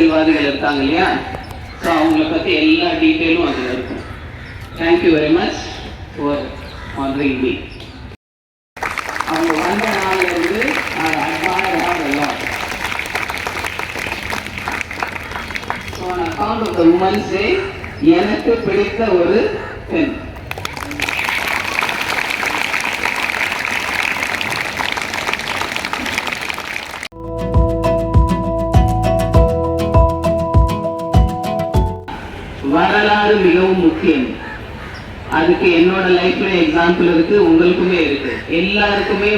அரசியல்வாதிகள் இருக்காங்க இல்லையா, ஸோ அவங்கள பற்றி எல்லா டீட்டெயிலும் அதில் இருக்கும். Thank you very much for honouring me. அவங்க வந்த நாளிலிருந்து எல்லாம் so on account of the women's day எனக்கு பிடித்த ஒரு பெண். வரலாறு மிகவும் முக்கியம். அதுக்கு என்னோட லைஃப்ல எக்ஸாம்பிள் இருக்கு, உங்களுக்குமே இருக்கு. எல்லாருக்குமே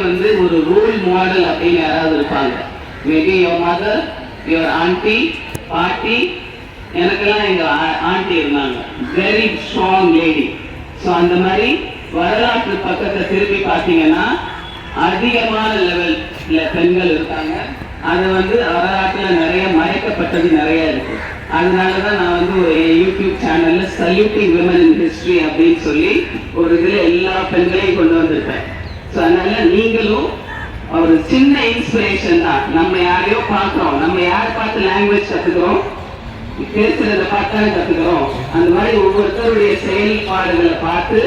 ஒரு ரோல் மாடல் அப்படின்னு யாராவது இருப்பாங்க. Maybe your mother, your aunty, பாட்டி. எனக்கெல்லாம் எங்க ஆண்டி இருந்தாங்க, வெரி ஸ்ட்ராங் லேடி. ஸோ அந்த மாதிரி வரலாற்று பக்கத்தை திருப்பி பார்த்தீங்கன்னா அதிகமான லெவல்ல பெண்கள் இருக்காங்க. அது வரலாற்றுல நிறைய மறைக்கப்பட்டது நிறைய இருக்கு. அதனாலதான் நான் ஒரு யூடியூப் சேனல்ல சல்யூட்டிங் விமன் இன் ஹிஸ்டரி அப்படின்னு சொல்லி ஒரு இதுல எல்லா பெண்களையும் கொண்டு வந்திருப்பேன். ஸோ அதனால நீங்களும் ஒரு சின்ன இன்ஸ்பிரேஷன் தான். நம்ம யாரையோ பார்க்கிறோம், நம்ம யாரை பார்த்து லாங்குவேஜ் கத்துக்கிறோம், பேசுறதை பார்த்தாலே கத்துக்கிறோம். அந்த மாதிரி ஒவ்வொருத்தருடைய செயல்பாடுகளை பார்த்து,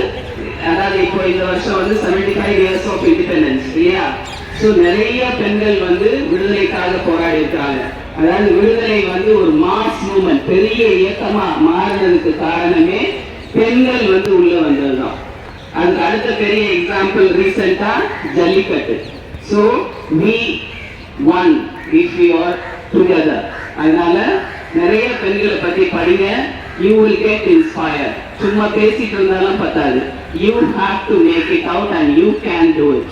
அதாவது இப்போ இந்த வருஷம் 75 years ஆஃப் இண்டிபெண்டன்ஸ் இல்லையா. ஸோ நிறைய பெண்கள் விடுதலைக்காக போராடி இருக்கிறாங்க. அதாவது விடுதலை ஒரு மாஸ் மூவ்மெண்ட், பெரிய இயக்கமா மாறினதுக்கு காரணமே பெண்கள் உள்ள வந்ததுதான். அதுக்கு அடுத்த பெரிய எக்ஸாம்பிள் ரீசெண்டா jallikattu. So we won if we are together. அதனால நிறைய பெண்களை பத்தி படிங்க, you will get inspired. சும்மா பேசிட்டு இருந்தாலும் பத்தாது, you have to make it out and you can do it.